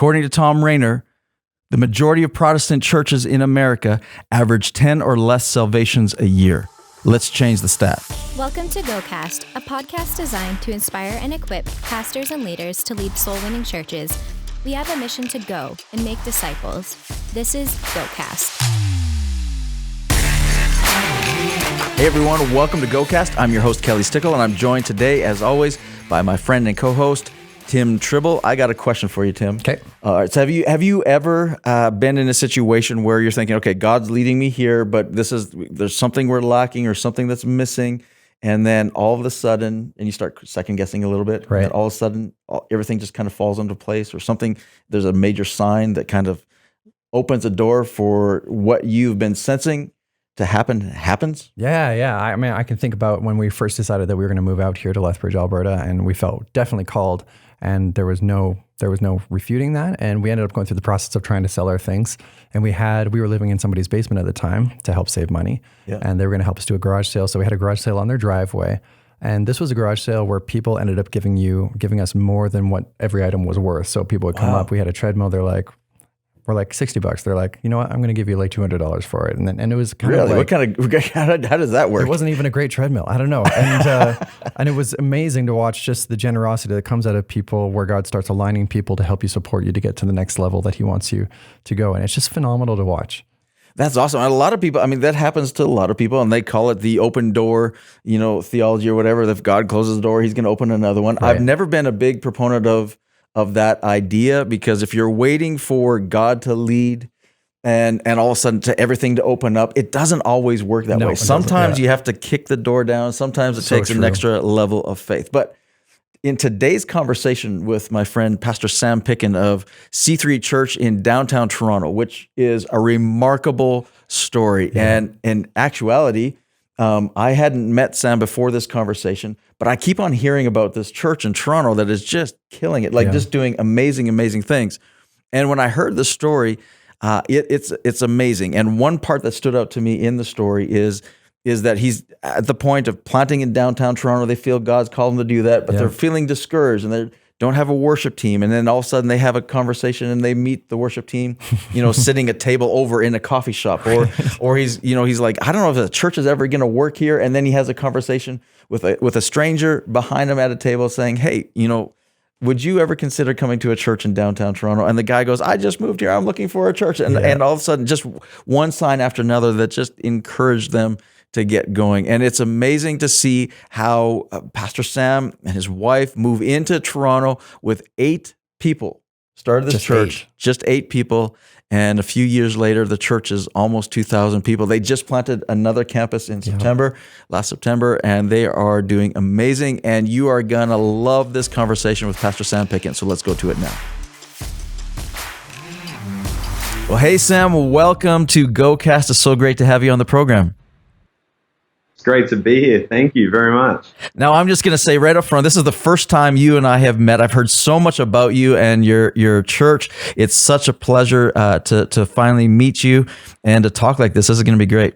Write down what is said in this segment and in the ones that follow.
According to Tom Rainer, the majority of Protestant churches in America average 10 or less salvations a year. Let's change the stat. Welcome to GoCast, a podcast designed to inspire and equip pastors and leaders to lead soul-winning churches. We have a mission to go and make disciples. This is GoCast. Hey everyone, welcome to GoCast. I'm your host, Kelly Stickle, and I'm joined today, as always, by my friend and co-host, Tim Tribble. I got a question for you, Tim. Okay. All right. So have you ever been in a situation where you're thinking, okay, God's leading me here, but there's something we're lacking or something that's missing, and then all of a sudden, and you start second guessing a little bit, right? And all of a sudden, everything just kind of falls into place, or something. There's a major sign that kind of opens a door for what you've been sensing to happens. Yeah. I mean, I can think about when we first decided that we were going to move out here to Lethbridge, Alberta, and we felt definitely called. And there was no refuting that. And we ended up going through the process of trying to sell our things. And we were living in somebody's basement at the time to help save money. Yeah. And they were going to help us do a garage sale. So we had a garage sale on their driveway. And this was a garage sale where people ended up giving us more than what every item was worth. So people would come up, we had a treadmill. We're like $60. They're like, you know what? I'm going to give you like $200 for it. And it was kind of like, what kind of, how does that work? It wasn't even a great treadmill. I don't know. And and it was amazing to watch just the generosity that comes out of people, where God starts aligning people to help you, support you to get to the next level that he wants you to go. And it's just phenomenal to watch. That's awesome. And a lot of people, I mean, that happens to a lot of people, and they call it the open door, theology or whatever. If God closes the door, he's going to open another one. Right. I've never been a big proponent of that idea, because if you're waiting for God to lead and all of a sudden to everything to open up, it doesn't always work that way. Sometimes you have to kick the door down. Sometimes it takes an extra level of faith. But in today's conversation with my friend, Pastor Sam Picken of C3 Church in downtown Toronto, which is a remarkable story. Yeah. And in actuality, I hadn't met Sam before this conversation, but I keep on hearing about this church in Toronto that is just killing it, just doing amazing, amazing things. And when I heard the story, it's amazing. And one part that stood out to me in the story is that he's at the point of planting in downtown Toronto. They feel God's called them to do that, but they're feeling discouraged, and they don't have a worship team. And then all of a sudden they have a conversation and they meet the worship team, sitting a table over in a coffee shop, or he's like, I don't know if the church is ever going to work here. And then he has a conversation with a stranger behind him at a table saying, hey, would you ever consider coming to a church in downtown Toronto? And the guy goes, I just moved here. I'm looking for a church. And all of a sudden, just one sign after another that just encouraged them to get going. And it's amazing to see how Pastor Sam and his wife move into Toronto with 8 people. Started this church, just 8 people. And a few years later, the church is almost 2,000 people. They just planted another campus in last September, and they are doing amazing. And you are going to love this conversation with Pastor Sam Picken. So let's go to it now. Well, hey, Sam, welcome to GoCast. It's so great to have you on the program. Great to be here. Thank you very much. Now, I'm just going to say right up front, this is the first time you and I have met. I've heard so much about you and your church. It's such a pleasure to finally meet you and to talk like this. This is going to be great.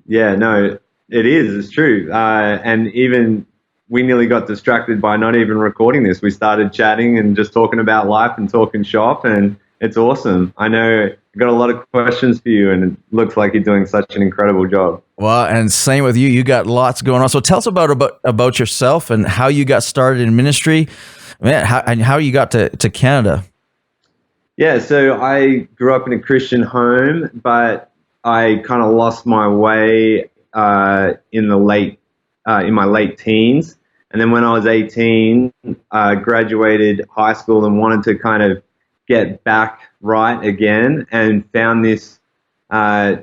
Yeah, no, it is. It's true. And even we nearly got distracted by not even recording this. We started chatting and just talking about life and talking shop, and it's awesome. I know I've got a lot of questions for you, and it looks like you're doing such an incredible job. Well, and same with you. You got lots going on. So tell us about yourself and how you got started in ministry, and how you got to Canada. Yeah, so I grew up in a Christian home, but I kind of lost my way in my late teens. And then when I was 18, I graduated high school and wanted to kind of get back right again, and found this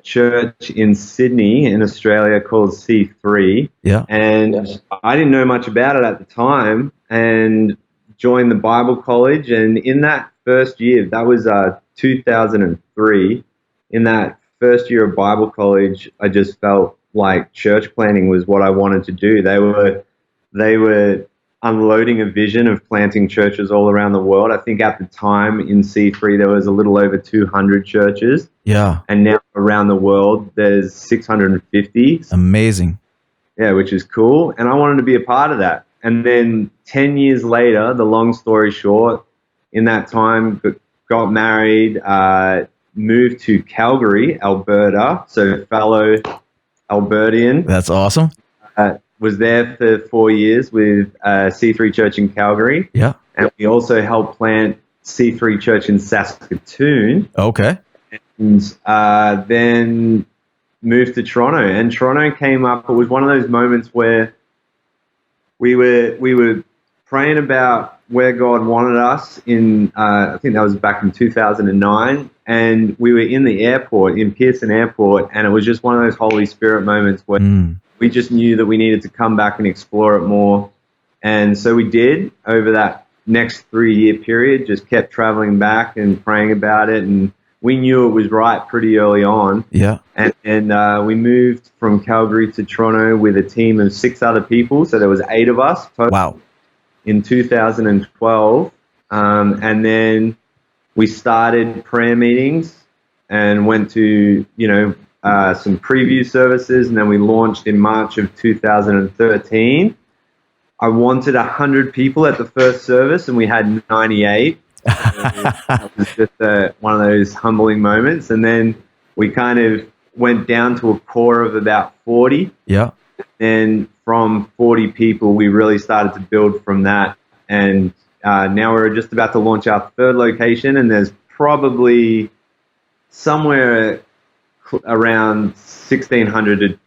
church in Sydney in Australia called C3. Yeah. And I didn't know much about it at the time, and joined the Bible college. And in that first year, that was 2003, in that first year of Bible college, I just felt like church planting was what I wanted to do. They were unloading a vision of planting churches all around the world. I think at the time in C3 there was a little over 200 churches. Yeah. And now around the world there's 650. Amazing. Yeah, which is cool. And I wanted to be a part of that. And then 10 years later, the long story short, in that time, got married, moved to Calgary, Alberta. So fellow Albertian. That's awesome. Was there for 4 years with C3 Church in Calgary. Yeah. And we also helped plant C3 Church in Saskatoon. Okay. And then moved to Toronto. And Toronto came up. It was one of those moments where we were praying about where God wanted us in, I think that was back in 2009. And we were in the airport, in Pearson Airport, and it was just one of those Holy Spirit moments where we just knew that we needed to come back and explore it more. And so we did over that next 3-year period, just kept traveling back and praying about it. And we knew it was right pretty early on. Yeah. And we moved from Calgary to Toronto with a team of 6 other people. So there was 8 of us total. Wow. In 2012. And then we started prayer meetings and went to, some preview services. And then we launched in March of 2013. I wanted 100 people at the first service and we had 98. That was just one of those humbling moments. And then we kind of went down to a core of about 40. Yeah. And from 40 people, we really started to build from that. And now we're just about to launch our 3rd location. And there's probably somewhere around 1,600 to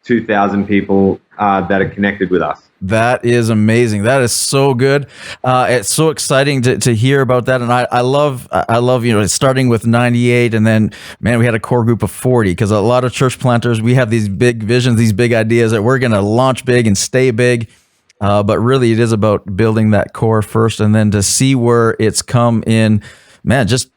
2,000 people that are connected with us. That is amazing. That is so good. It's so exciting to hear about that. And I love, starting with 98 and then, man, we had a core group of 40 because a lot of church planters, we have these big visions, these big ideas that we're going to launch big and stay big. But really it is about building that core first and then to see where it's come in, man, just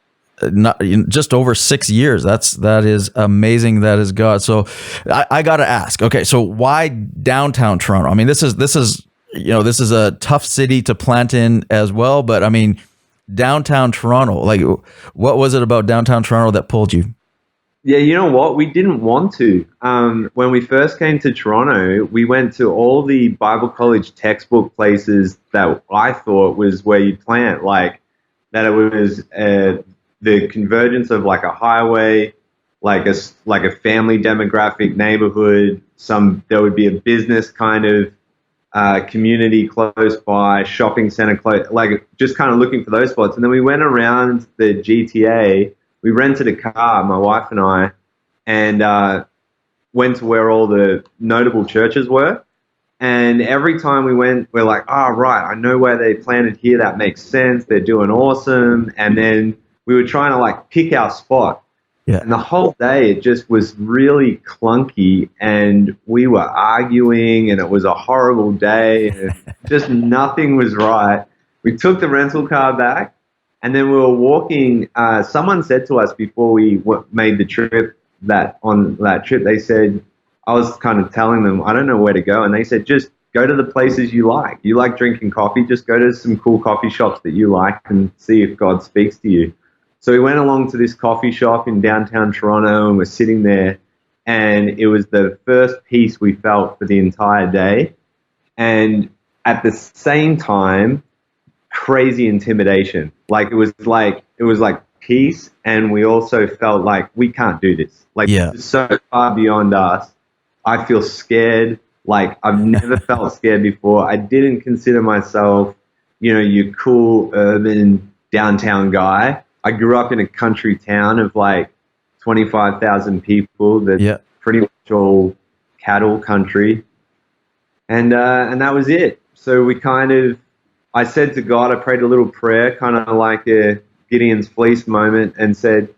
over 6 years. That is amazing. That is God. So I got to ask, okay, so why downtown Toronto? I mean, this is a tough city to plant in as well, but I mean, downtown Toronto, like what was it about downtown Toronto that pulled you? Yeah, you know what? We didn't want to. When we first came to Toronto, we went to all the Bible college textbook places that I thought was where you plant, like that it was the convergence of like a highway, like a family demographic neighborhood. There would be a business kind of community close by, shopping center close, like just kind of looking for those spots. And then we went around the GTA. We rented a car, my wife and I, and went to where all the notable churches were. And every time we went, we're like, oh, right, I know where they planted here. That makes sense. They're doing awesome. And then we were trying to like pick our spot. Yeah. And the whole day it just was really clunky and we were arguing and it was a horrible day and just nothing was right. We took the rental car back and then we were walking. Someone said to us before we made the trip they said, I was kind of telling them, I don't know where to go. And they said, just go to the places you like. You like drinking coffee, just go to some cool coffee shops that you like and see if God speaks to you. So we went along to this coffee shop in downtown Toronto and we're sitting there and it was the first peace we felt for the entire day. And at the same time, crazy intimidation. Like it was like peace. And we also felt like we can't do this. Like This is so far beyond us. I feel scared. Like I've never felt scared before. I didn't consider myself, your cool urban downtown guy. I grew up in a country town of like 25,000 people that's pretty much all cattle country. And that was it. So I said to God, I prayed a little prayer, kind of like a Gideon's fleece moment and said,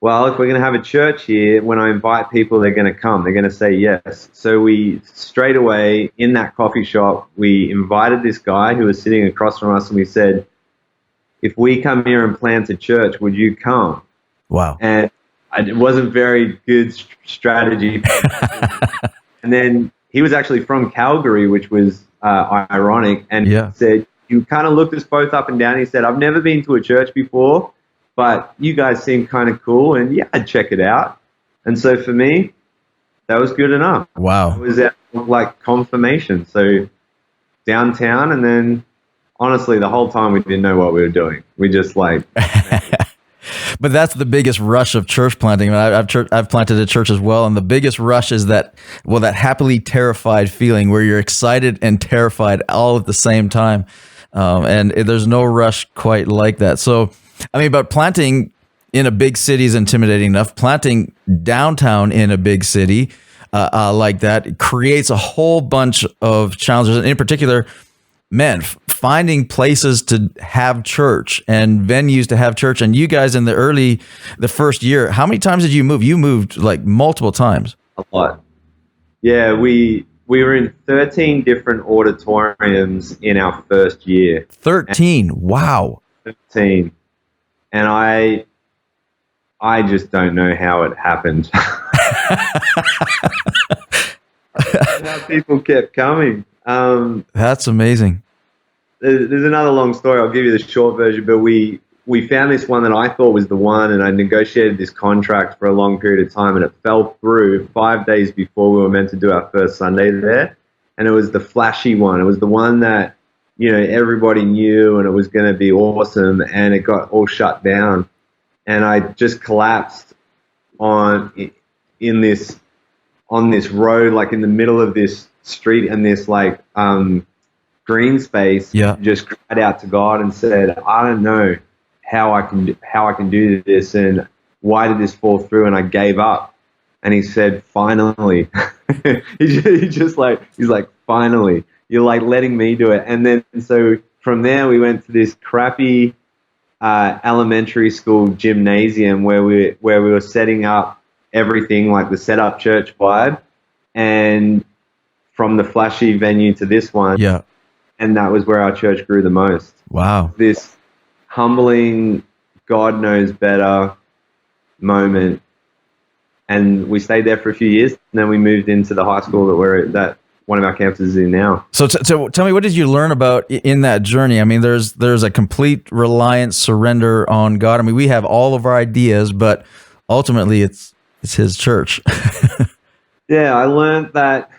well, if we're going to have a church here, when I invite people, they're going to come. They're going to say yes. So we straight away in that coffee shop, we invited this guy who was sitting across from us and we said, if we come here and plant a church, would you come? Wow. And it wasn't very good strategy. And then he was actually from Calgary, which was ironic. And he said, you kind of looked us both up and down. He said, I've never been to a church before, but you guys seem kind of cool. And yeah, I'd check it out. And so for me, that was good enough. Wow. It was like confirmation. So downtown and then honestly, the whole time we didn't know what we were doing. We just like. But that's the biggest rush of church planting. I've planted a church as well, and the biggest rush is that happily terrified feeling where you're excited and terrified all at the same time, and there's no rush quite like that. So, I mean, but planting in a big city is intimidating enough. Planting downtown in a big city like that creates a whole bunch of challenges, and in particular, finding places to have church and venues to have church. And you guys in the first year, how many times did you move? You moved like multiple times. A lot. Yeah, we were in 13 different auditoriums in our first year. 13. Wow. 13. And I just don't know how it happened. How people kept coming. That's amazing. There's another long story. I'll give you the short version, but we found this one that I thought was the one, and I negotiated this contract for a long period of time, and it fell through 5 days before we were meant to do our first Sunday there. And it was the flashy one. It was the one that, everybody knew, and it was going to be awesome, and it got all shut down. And I just collapsed on this road, like in the middle of this street, and this like green space. Yeah. Just cried out to God and said, I don't know how I can do this, and why did this fall through? And I gave up. And he said, finally. he's like, finally, you're like letting me do it. And then so from there we went to this crappy elementary school gymnasium where we were setting up everything, like the setup church vibe, and from the flashy venue to this one. Yeah. And that was where our church grew the most. Wow. This humbling, God knows better moment. And we stayed there for a few years, and then we moved into the high school that one of our campuses is in now. So tell me, what did you learn about in that journey? I mean, there's a complete reliance, surrender on God. I mean, we have all of our ideas, but ultimately it's His church. Yeah, I learned that.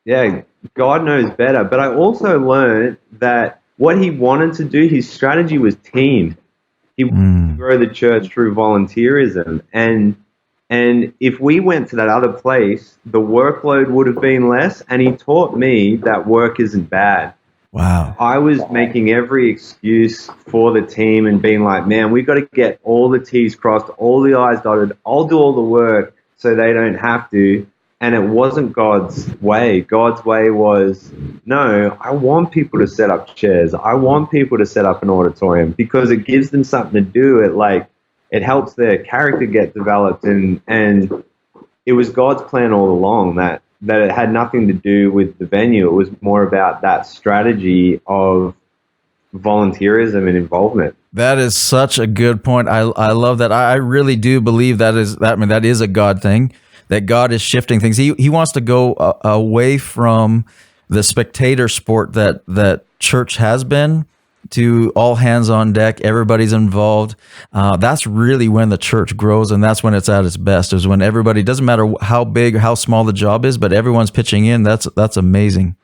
Yeah, God knows better. But I also learned that what He wanted to do, His strategy was team. He wanted to grow the church through volunteerism. And if we went to that other place, the workload would have been less. And He taught me that work isn't bad. Wow. I was making every excuse for the team and being like, man, we've got to get all the T's crossed, all the I's dotted. I'll do all the work so they don't have to. And it wasn't God's way. God's way was, no, I want people to set up chairs. I want people to set up an auditorium because it gives them something to do. It helps their character get developed. And it was God's plan all along that it had nothing to do with the venue. It was more about that strategy of volunteerism and involvement. That is such a good point. I love that. I really do believe that is a God thing, that God is shifting things. He wants to go away from the spectator sport that church has been to all hands on deck. Everybody's involved. That's really when the church grows, and that's when it's at its best, is when everybody, doesn't matter how big or how small the job is, but everyone's pitching in. That's amazing.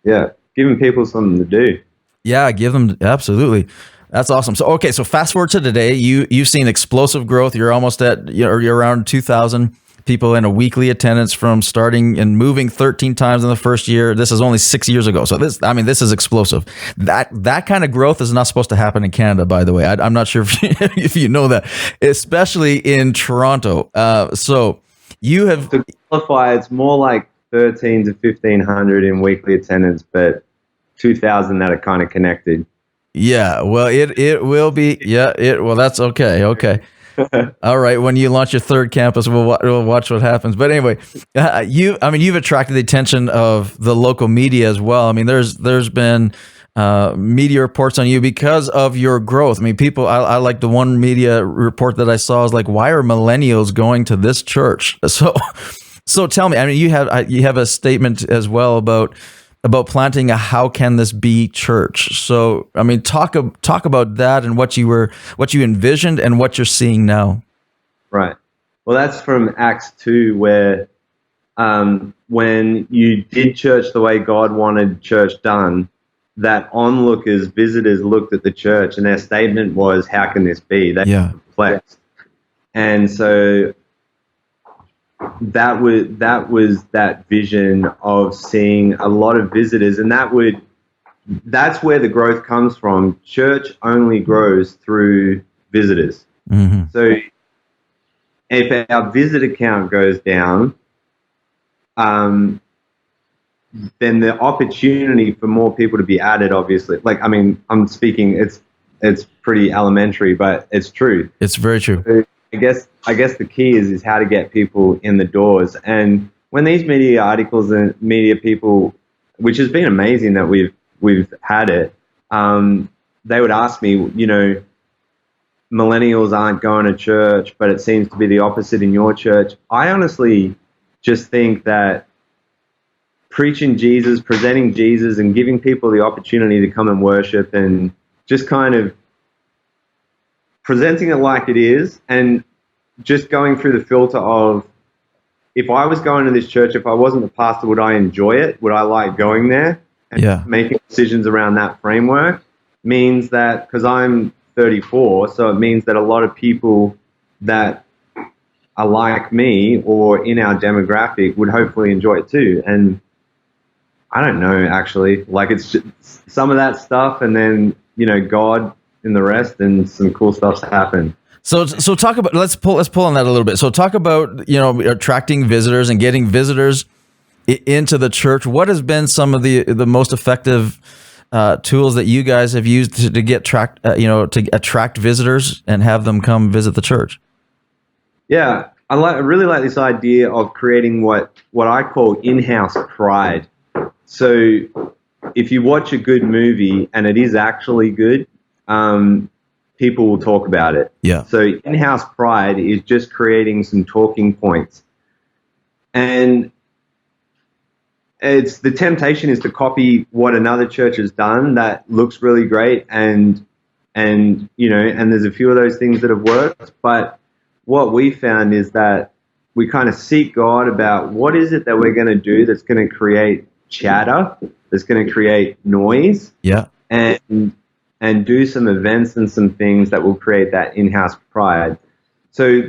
Yeah, giving people something to do. Yeah, give them, absolutely. That's awesome. So fast forward to today. You've seen explosive growth. You're almost at, you're around 2,000 people in a weekly attendance from starting and moving 13 times in the first year. This is only 6 years ago. So this is explosive. That kind of growth is not supposed to happen in Canada, by the way. I'm not sure if you know that, especially in Toronto. So you have to qualify, it's more like 13 to 1,500 in weekly attendance, but 2,000 that are kind of connected. Yeah, well, it will be. Yeah, well, that's okay. Okay. All right. When you launch your third campus, we'll watch what happens. But anyway, you've attracted the attention of the local media as well. I mean, there's been media reports on you because of your growth. I mean, people. I like the one media report that I saw is like, why are millennials going to this church? So tell me. I mean, you have a statement as well about planting a how can this be church. So, I mean, talk about that and what you envisioned and what you're seeing now. Right. Well, that's from Acts 2, where when you did church the way God wanted church done, that onlookers, visitors looked at the church and their statement was, how can this be? They were perplexed. And so that was that vision of seeing a lot of visitors, and that's where the growth comes from. Church only grows through visitors. Mm-hmm. So if our visitor count goes down, then the opportunity for more people to be added, obviously, I'm speaking, it's pretty elementary, but it's true. It's very true. So I guess the key is how to get people in the doors. And when these media articles and media people, which has been amazing that we've had it, they would ask me, millennials aren't going to church, but it seems to be the opposite in your church. I honestly just think that preaching Jesus, presenting Jesus, and giving people the opportunity to come and worship, and just kind of presenting it like it is, and just going through the filter of, if I was going to this church, if I wasn't the pastor, would I enjoy it? Would I like going there? And making decisions around that framework means that, because I'm 34, so it means that a lot of people that are like me or in our demographic would hopefully enjoy it too. And I don't know, actually, it's just some of that stuff, and then God in the rest, and some cool stuff's happened. So talk about, let's pull on that a little bit. So talk about attracting visitors and getting visitors into the church. What has been some of the most effective tools that you guys have used to get to attract visitors and have them come visit the church? Yeah, I really like this idea of creating what I call in-house pride. So if you watch a good movie and it is actually good, people will talk about it. Yeah. So in-house pride is just creating some talking points. And the temptation is to copy what another church has done that looks really great, and there's a few of those things that have worked. But what we found is that we kind of seek God about what is it that we're going to do that's going to create chatter, that's going to create noise. Yeah. And do some events and some things that will create that in-house pride. So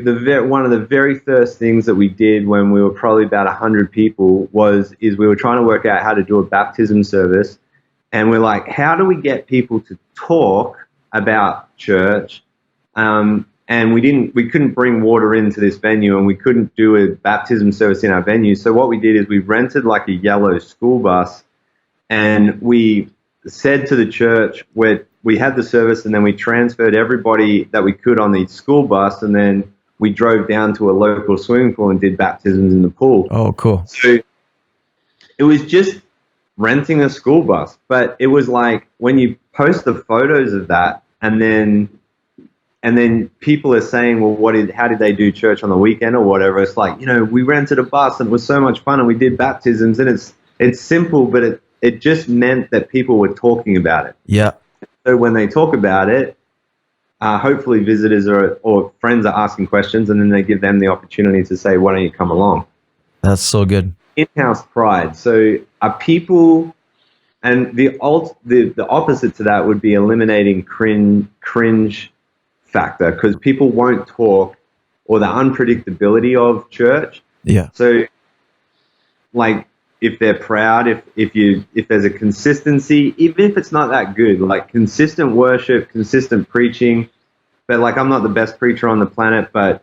one of the very first things that we did when we were probably about 100 people is we were trying to work out how to do a baptism service. And we're like, how do we get people to talk about church? And we couldn't bring water into this venue, and we couldn't do a baptism service in our venue. So what we did is we rented a yellow school bus, and we said to the church, we had the service, and then we transferred everybody that we could on the school bus, and then we drove down to a local swimming pool and did baptisms in the pool. Oh, cool. So it was just renting a school bus, but it was like when you post the photos of that, and then people are saying, well, how did they do church on the weekend or whatever? It's like, we rented a bus and it was so much fun, and we did baptisms, and it's simple, but it just meant that people were talking about it. Yeah. So when they talk about it, hopefully visitors or friends are asking questions, and then they give them the opportunity to say, why don't you come along? That's so good. In-house pride. So are people, and the opposite to that would be eliminating cringe factor, because people won't talk, or the unpredictability of church. Yeah. So if they're proud, if there's a consistency, even if it's not that good, consistent worship, consistent preaching, but I'm not the best preacher on the planet, but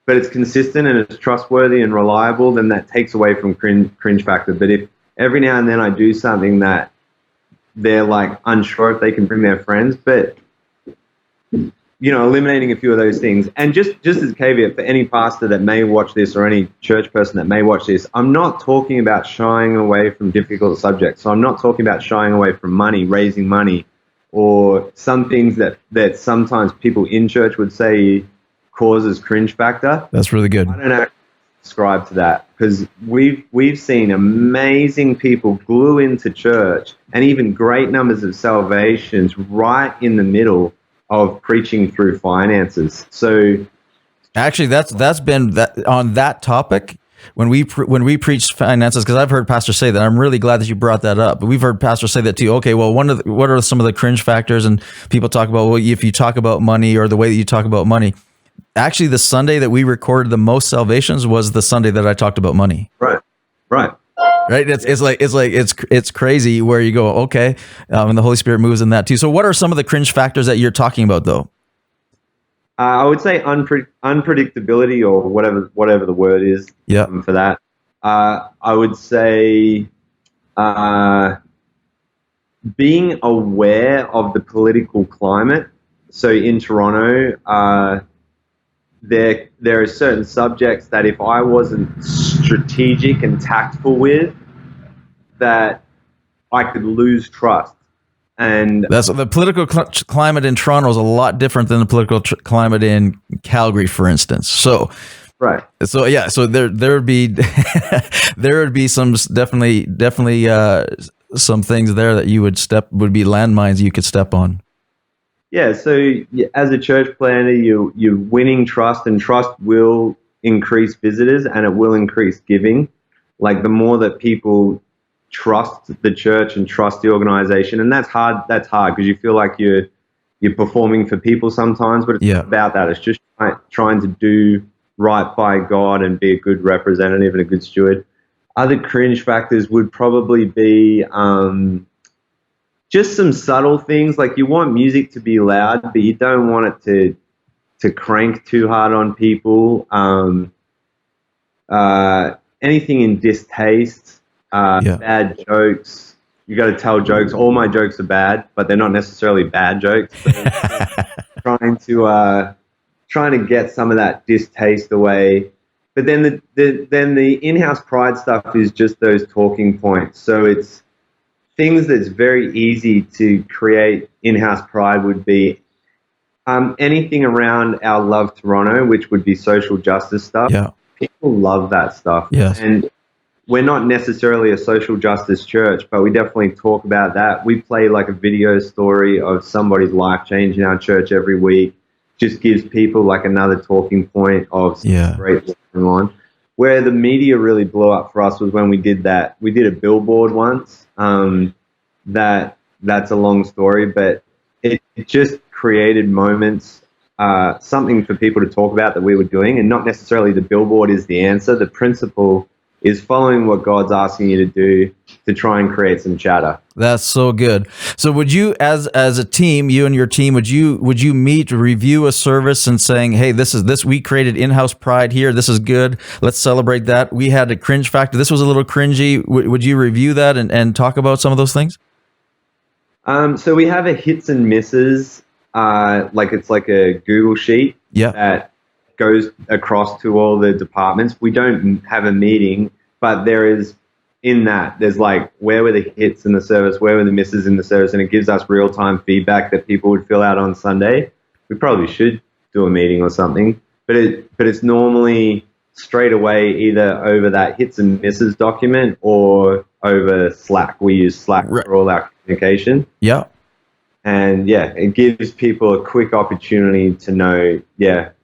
it's consistent and it's trustworthy and reliable, then that takes away from cringe factor. But if every now and then I do something that they're unsure if they can bring their friends, but eliminating a few of those things. And just as a caveat for any pastor that may watch this, or any church person that may watch this, I'm not talking about shying away from difficult subjects. So I'm not talking about shying away from money, raising money, or some things that sometimes people in church would say causes cringe factor. That's really good. I don't actually subscribe to that, because we've seen amazing people glue into church, and even great numbers of salvations right in the middle of preaching through finances. So actually, that's been that on that topic. when we preach finances, because I've heard pastors say that. I'm really glad that you brought that up. But we've heard pastors say that too. Okay, well, what are some of the cringe factors? And people talk about, well, if you talk about money or the way that you talk about money. Actually, the Sunday that we recorded the most salvations was the Sunday that I talked about money. Right. It's crazy where you go, okay, and the Holy Spirit moves in that too. So, what are some of the cringe factors that you're talking about, though? I would say unpredictability, or whatever the word is for that. I would say being aware of the political climate. So in Toronto, there are certain subjects that if I wasn't strategic and tactful with, that I could lose trust. And that's the political climate in Toronto is a lot different than the political climate in Calgary, for instance. So, right. So yeah. So there would be there would be some definitely some things there that would be landmines you could step on. Yeah. So as a church planner, you're winning trust, and trust will increase visitors and it will increase giving. Like the more that people trust the church and trust the organization, and that's hard because you feel like you're performing for people sometimes, but it's not about that. It's just trying to do right by God and be a good representative and a good steward. Other cringe factors would probably be just some subtle things, like you want music to be loud, but you don't want it to crank too hard on people. Anything in distaste. Bad jokes. You got to tell jokes. All my jokes are bad, but they're not necessarily bad jokes. So trying to get some of that distaste away. But then the in-house pride stuff is just those talking points. So it's things that's very easy to create in-house pride would be anything around our Love Toronto, which would be social justice stuff. Yeah. People love that stuff. Yes. And we're not necessarily a social justice church, but we definitely talk about that. We play like a video story of somebody's life change in our church every week. Just gives people like another talking point of great going on. Where the media really blew up for us was when we did that. We did a billboard once. That's a long story, but it just created moments, something for people to talk about that we were doing, and not necessarily the billboard is the answer. The principle is following what God's asking you to do to try and create some chatter. That's so good. So would you, as a team, you and your team, would you meet, review a service and saying, hey, we created in-house pride here. This is good. Let's celebrate that. We had a cringe factor. This was a little cringy. Would you review that and talk about some of those things? So we have a hits and misses, it's like a Google sheet that goes across to all the departments. We don't have a meeting, but there's like, where were the hits in the service, where were the misses in the service, and it gives us real-time feedback that people would fill out on Sunday. We probably should do a meeting or something, but it's normally straight away either over that hits and misses document or over Slack. We use Slack for all our communication. Yeah. And it gives people a quick opportunity to know,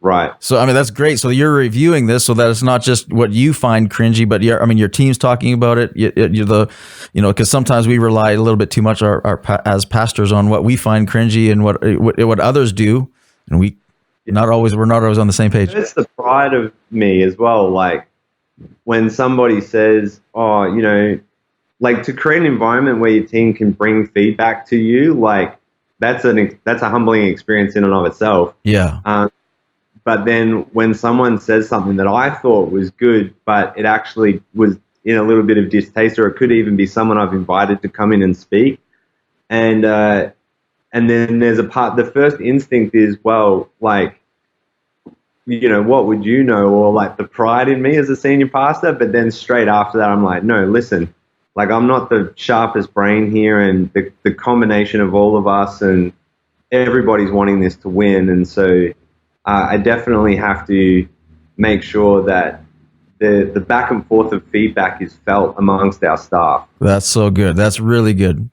right. So, I mean, that's great. So you're reviewing this so that it's not just what you find cringy, but your team's talking about it. Because sometimes we rely a little bit too much as pastors on what we find cringy and what others do. And we're not always on the same page. That's the pride of me as well. Like when somebody says, like to create an environment where your team can bring feedback to you, like, that's a humbling experience in and of itself. Yeah. But then when someone says something that I thought was good, but it actually was in a little bit of distaste, or it could even be someone I've invited to come in and speak, and then there's a part. The first instinct is, well, like, what would you know, or like the pride in me as a senior pastor. But then straight after that, I'm like, no, listen. Like, I'm not the sharpest brain here, and the combination of all of us and everybody's wanting this to win. And so I definitely have to make sure that the back and forth of feedback is felt amongst our staff. That's so good. That's really good.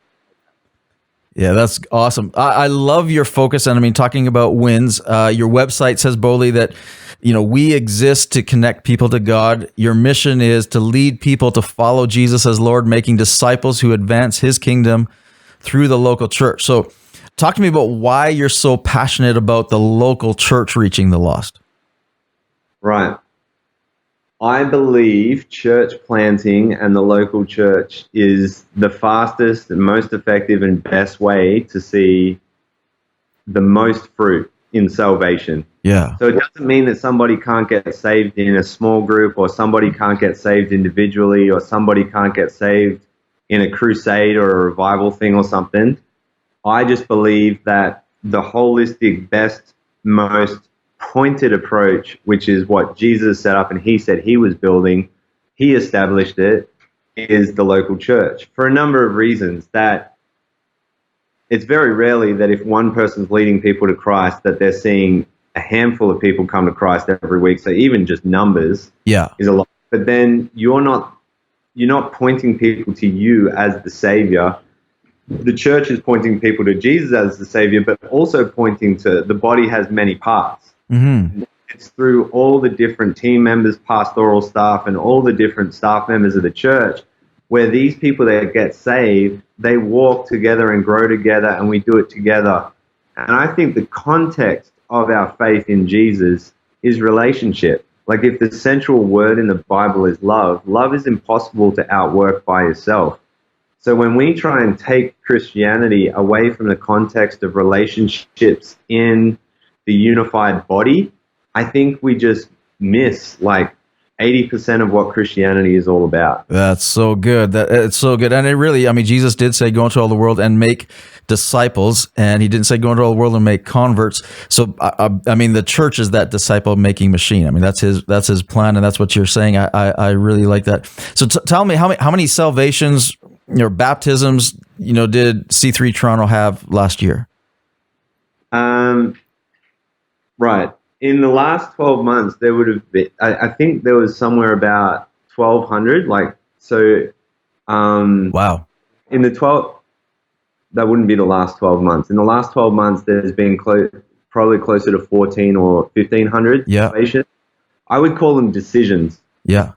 Yeah, that's awesome. I love your focus. And I mean, talking about wins, your website says boldly that, we exist to connect people to God. Your mission is to lead people to follow Jesus as Lord, making disciples who advance his kingdom through the local church. So talk to me about why you're so passionate about the local church reaching the lost. Right. I believe church planting and the local church is the fastest and most effective and best way to see the most fruit in salvation. Yeah. So it doesn't mean that somebody can't get saved in a small group, or somebody can't get saved individually, or somebody can't get saved in a crusade or a revival thing or something. I just believe that the holistic, best, most pointed approach, which is what Jesus set up and he said he was building, he established it, is the local church, for a number of reasons. That it's very rarely that if one person's leading people to Christ that they're seeing a handful of people come to Christ every week. So even just numbers is a lot. But then you're not pointing people to you as the Savior. The church is pointing people to Jesus as the Savior, but also pointing to the body has many parts. Mm-hmm. It's through all the different team members, pastoral staff, and all the different staff members of the church, where these people that get saved, they walk together and grow together, and we do it together. And I think the context of our faith in Jesus is relationship. Like, if the central word in the Bible is love, love is impossible to outwork by yourself. So when we try and take Christianity away from the context of relationships in the unified body, I think we just miss like 80% of what Christianity is all about. That's so good. It's so good. And it really, I mean, Jesus did say, go into all the world and make disciples. And he didn't say, go into all the world and make converts. So, I mean, the church is that disciple-making machine. I mean, that's his plan, and that's what you're saying. I really like that. So tell me, how many salvations, baptisms, did C3 Toronto have last year? Right. In the last 12 months, there would have been, I think there was somewhere about 1,200. Wow. In the that wouldn't be the last 12 months. In the last 12 months, there's been probably closer to 1,400 or 1,500 salvations. I would call them decisions. Yeah.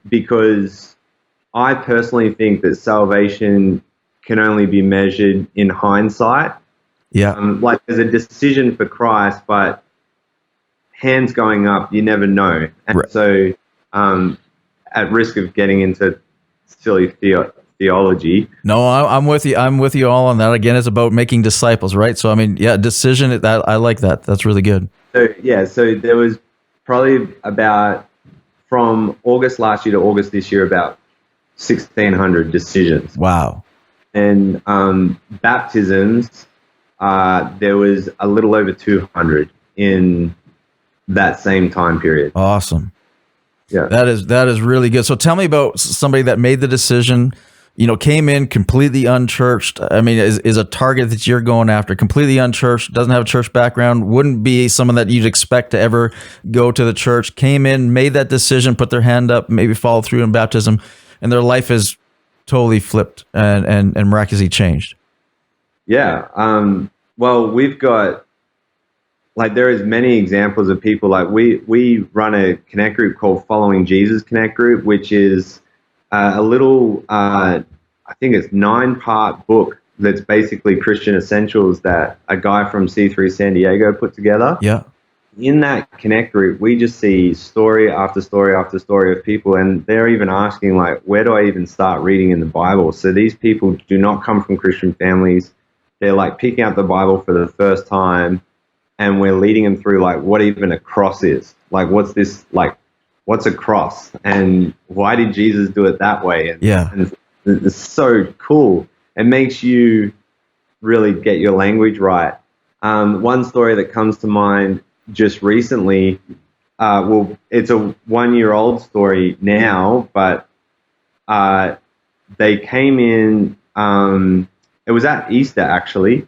Because I personally think that salvation can only be measured in hindsight. Yeah. Like, there's a decision for Christ, but hands going up, you never know. And right. So, at risk of getting into silly theology. No, I'm with you. I'm with you all on that. Again, it's about making disciples, right? So, I mean, decision, that I like that. That's really good. So there was probably about, from August last year to August this year, about 1,600 decisions. Wow. And baptisms, there was a little over 200 in that same time period. Awesome. Yeah. That is really good. So tell me about somebody that made the decision, came in completely unchurched. I mean, is a target that you're going after completely unchurched, doesn't have a church background, wouldn't be someone that you'd expect to ever go to the church, came in, made that decision, put their hand up, maybe follow through in baptism, and their life is totally flipped and miraculously changed. Yeah. Well, we've got, there is many examples of people. Like, we run a connect group called Following Jesus Connect Group, which is a little, I think it's 9-part book that's basically Christian essentials that a guy from C3 San Diego put together. Yeah. In that connect group, we just see story after story after story of people, and they're even asking, like, where do I even start reading in the Bible? So these people do not come from Christian families. They're like picking up the Bible for the first time, and we're leading them through, like, what even a cross is. Like, what's this, like, what's a cross? And why did Jesus do it that way? And it's so cool. It makes you really get your language right. One story that comes to mind just recently, it's a 1-year-old story now, but they came in, it was at Easter, actually.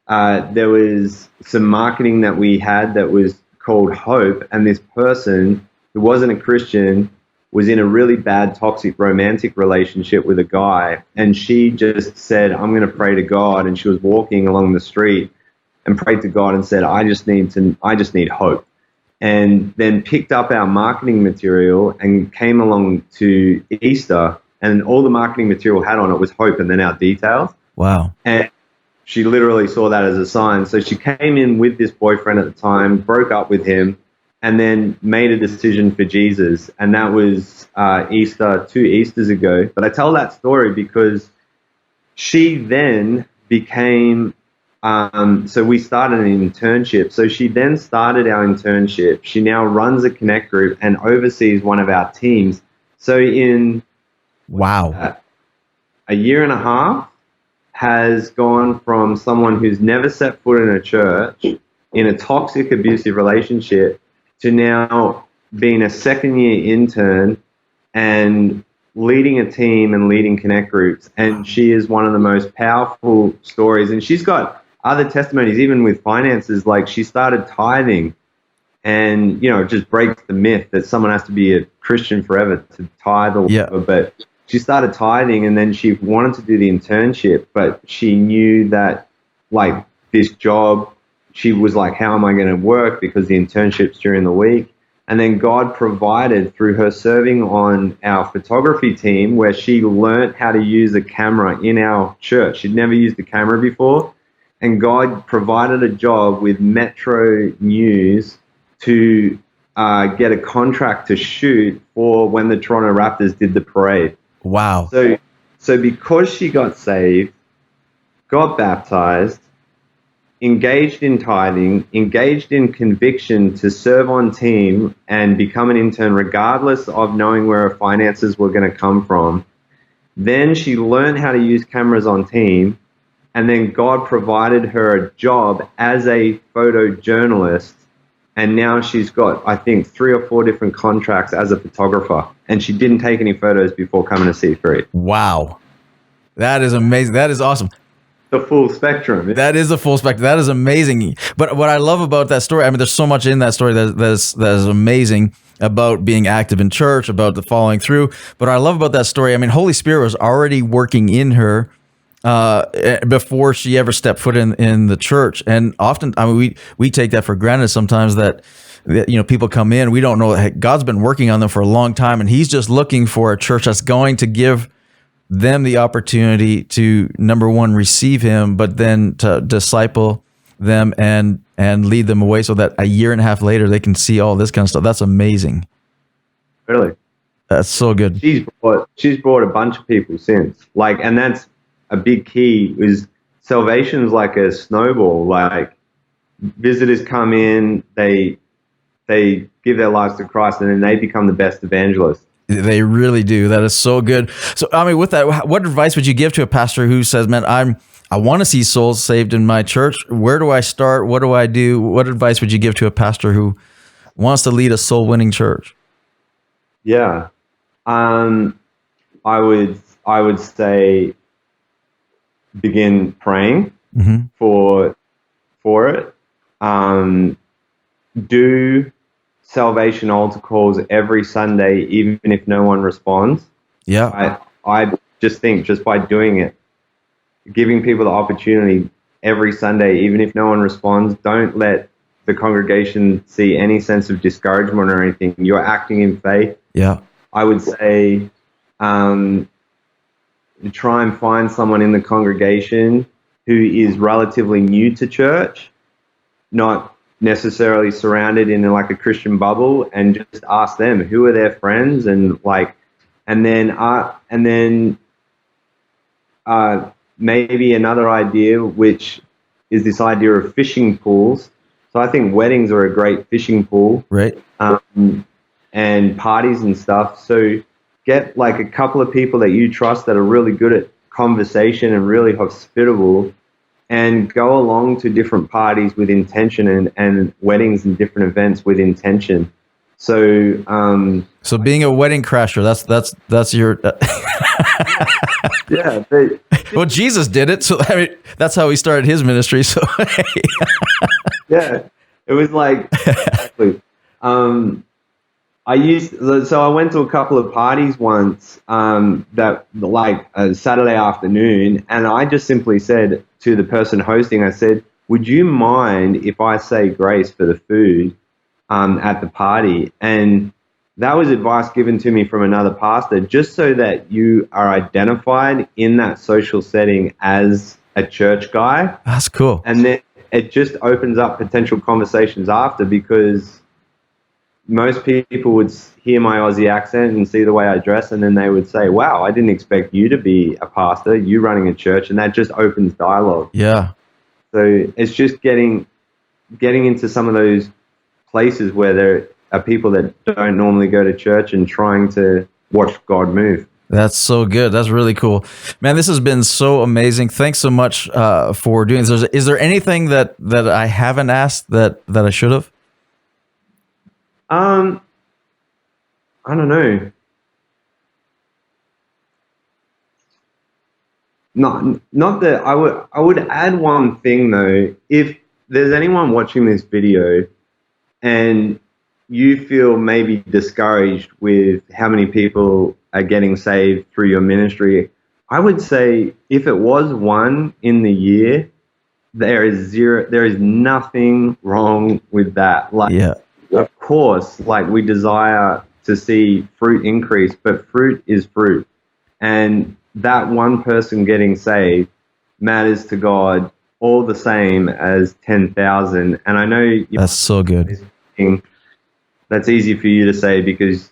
There was some marketing that we had that was called Hope, and this person who wasn't a Christian was in a really bad toxic romantic relationship with a guy, and she just said, I'm going to pray to God. And she was walking along the street and prayed to God and said, I just need hope. And then picked up our marketing material and came along to Easter, and all the marketing material had on it was hope and then our details. Wow. And she literally saw that as a sign. So she came in with this boyfriend at the time, broke up with him, and then made a decision for Jesus. And that was Easter, 2 Easters ago. But I tell that story because she then became, so we started an internship. So she then started our internship. She now runs a Connect group and oversees one of our teams. So in a year and a half, has gone from someone who's never set foot in a church, in a toxic, abusive relationship, to now being a second-year intern and leading a team and leading Connect groups. And she is one of the most powerful stories. And she's got other testimonies, even with finances. Like, she started tithing, and, you know, it just breaks the myth that someone has to be a Christian forever to tithe or whatever. But she started tithing, and then she wanted to do the internship, but she knew that, like, this job, she was like, how am I going to work? Because the internship's during the week. And then God provided through her serving on our photography team, where she learned how to use a camera in our church. She'd never used a camera before. And God provided a job with Metro News to get a contract to shoot for when the Toronto Raptors did the parade. Wow. So because she got saved, got baptized, engaged in tithing, engaged in conviction to serve on team and become an intern regardless of knowing where her finances were going to come from, then she learned how to use cameras on team, and then God provided her a job as a photojournalist. And now she's got, I think, 3 or 4 different contracts as a photographer. And she didn't take any photos before coming to C3. Wow. That is amazing. That is awesome. The full spectrum. That is the full spectrum. That is amazing. But what I love about that story, I mean, there's so much in that story that is amazing about being active in church, about the following through. But what I love about that story, I mean, Holy Spirit was already working in her before she ever stepped foot in the church. And often, I mean, we take that for granted sometimes, that you know, people come in, we don't know, hey, God's been working on them for a long time, and he's just looking for a church that's going to give them the opportunity to, number one, receive him, but then to disciple them and lead them away, so that a year and a half later they can see all this kind of stuff. That's amazing. Really? That's so good. She's brought a bunch of people since. Like, and that's a big key, is salvation's like a snowball. Like, visitors come in, they give their lives to Christ, and then they become the best evangelists. They really do. That is so good. So, I mean, with that, what advice would you give to a pastor who says, man, I want to see souls saved in my church. Where do I start? What do I do? What advice would you give to a pastor who wants to lead a soul winning church? Yeah. I would say begin praying for it. Do salvation altar calls every Sunday, even if no one responds. Yeah. I just think, just by doing it, giving people the opportunity every Sunday, even if no one responds, don't let the congregation see any sense of discouragement or anything. You're acting in faith. Yeah. I would say try and find someone in the congregation who is relatively new to church, not necessarily surrounded in like a Christian bubble, and just ask them who are their friends, and then maybe another idea, which is this idea of fishing pools. So I think weddings are a great fishing pool, right? And parties and stuff. So get like a couple of people that you trust that are really good at conversation and really hospitable, and go along to different parties with intention, and weddings and different events with intention. So, so being a wedding crasher, that's your. Yeah. Well, Jesus did it, so I mean, that's how he started his ministry. So. Yeah, it was like exactly. So I went to a couple of parties once, that like a Saturday afternoon, and I just simply said to the person hosting, I said, "Would you mind if I say grace for the food at the party?" And that was advice given to me from another pastor, just so that you are identified in that social setting as a church guy. That's cool. And then it just opens up potential conversations after, because most people would hear my Aussie accent and see the way I dress, and then they would say, "Wow, I didn't expect you to be a pastor, you running a church," and that just opens dialogue. Yeah. So it's just getting into some of those places where there are people that don't normally go to church and trying to watch God move. That's so good. That's really cool. Man, this has been so amazing. Thanks so much for doing this. Is there anything that I haven't asked that I should have? I don't know. Not that I would add one thing though. If there's anyone watching this video and you feel maybe discouraged with how many people are getting saved through your ministry, I would say if it was one in the year, there is nothing wrong with that. Like, Yeah. of course, like we desire to see fruit increase, but fruit is fruit. And that one person getting saved matters to God all the same as 10,000. And I know That's so good. that's easy for you to say because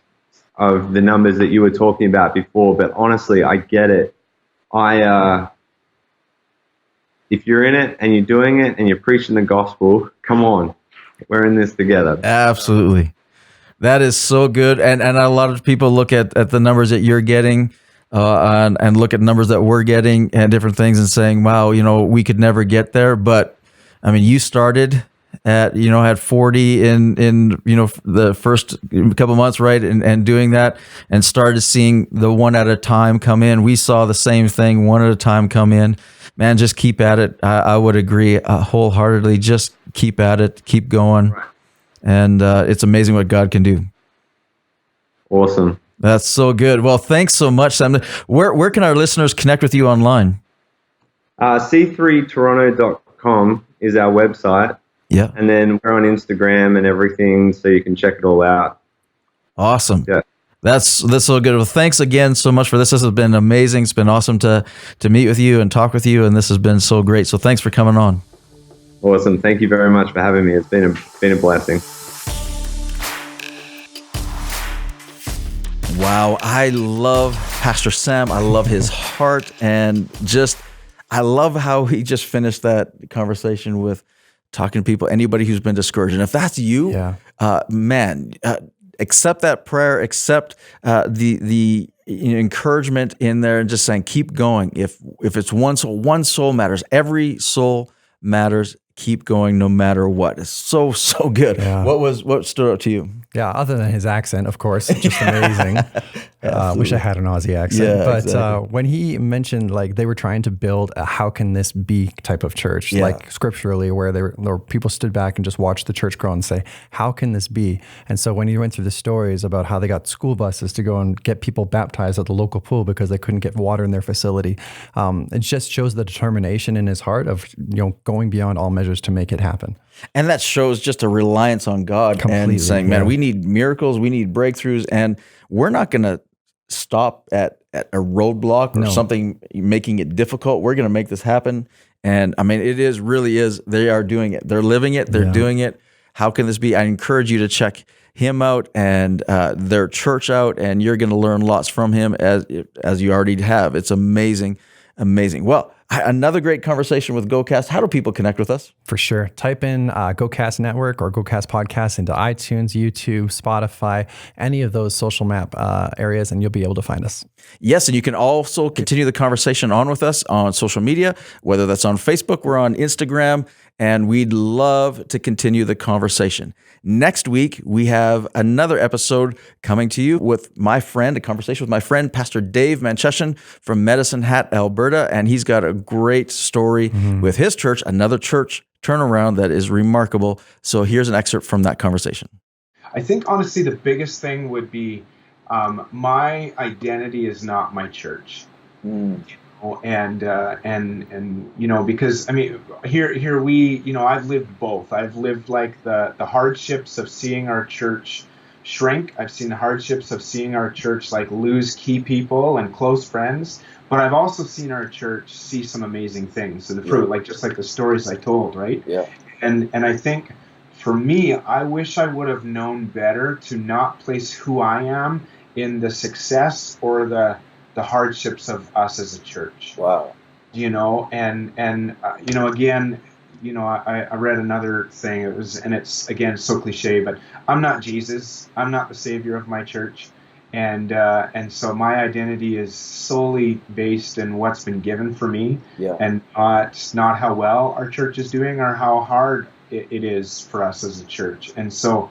of the numbers that you were talking about before, but honestly, I get it. If you're in it and you're doing it and you're preaching the gospel, come on, we're in this together. Absolutely. That is so good. And a lot of people look at the numbers that you're getting and look at numbers that we're getting and different things and saying, wow, we could never get there. But I mean, you started at 40 in the first couple months, right? And doing that and started seeing the one at a time come in. We saw the same thing, one at a time come in. Man, just keep at it. I would agree wholeheartedly. Just keep at it, keep going. Right. And it's amazing what God can do. Awesome. That's so good. Well, thanks so much, Sam. Where can our listeners connect with you online? c3toronto.com is our website. Yeah. And then we're on Instagram and everything, so you can check it all out. Awesome. Yeah. That's so good. Well, thanks again so much for this. This has been amazing. It's been awesome to meet with you and talk with you, and this has been so great. So thanks for coming on. Awesome. Thank you very much for having me. It's been a blessing. Wow. I love Pastor Sam. I love his heart, and I love how he just finished that conversation with talking to people, anybody who's been discouraged. And if that's you, accept that prayer, accept the encouragement in there, and just saying, keep going. If it's one soul matters. Every soul matters. Keep going no matter what. It's so good. Yeah. What stood out to you? Yeah, other than his accent, of course, it's just amazing. Wish I had an Aussie accent. Yeah, but exactly. When he mentioned like they were trying to build a how can this be type of church, like scripturally, where people stood back and just watched the church grow and say, how can this be? And so when he went through the stories about how they got school buses to go and get people baptized at the local pool because they couldn't get water in their facility, it just shows the determination in his heart of going beyond all measures to make it happen. And that shows just a reliance on God. Completely, and saying, man, we need miracles, we need breakthroughs, and we're not going to stop at a roadblock or something making it difficult. We're going to make this happen. And I mean, it really is. They are doing it. They're living it. They're doing it. How can this be? I encourage you to check him out and their church out, and you're going to learn lots from him as you already have. It's amazing. Well, another great conversation with GoCast. How do people connect with us? For sure. Type in GoCast Network or GoCast Podcast into iTunes, YouTube, Spotify, any of those social map areas, and you'll be able to find us. Yes, and you can also continue the conversation on with us on social media, whether that's on Facebook, we're on Instagram, and we'd love to continue the conversation. Next week, we have another episode coming to you with a conversation with my friend, Pastor Dave Mancheshan from Medicine Hat, Alberta, and he's got a great story with his church, another church turnaround that is remarkable. So here's an excerpt from that conversation. I think honestly the biggest thing would be my identity is not my church. And because I mean here we I've lived both. I've lived like the hardships of seeing our church shrink. I've seen the hardships of seeing our church like lose key people and close friends. But I've also seen our church see some amazing things in the fruit, like just like the stories I told, right? Yeah. And I think for me, I wish I would have known better to not place who I am in the success or the hardships of us as a church. Wow. And again, I read another thing. It's again so cliche, but I'm not Jesus. I'm not the savior of my church, and so my identity is solely based in what's been given for me, and not how well our church is doing or how hard it is for us as a church. And so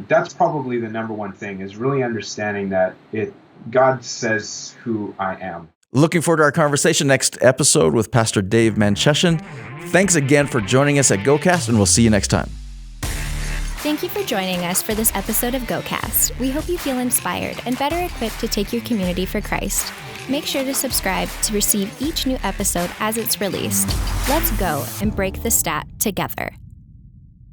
that's probably the number one thing, is really understanding that God says who I am. Looking forward to our conversation next episode with Pastor Dave Mancheshin. Thanks again for joining us at GoCast, and we'll see you next time. Thank you for joining us for this episode of GoCast. We hope you feel inspired and better equipped to take your community for Christ. Make sure to subscribe to receive each new episode as it's released. Let's go and break the stat together.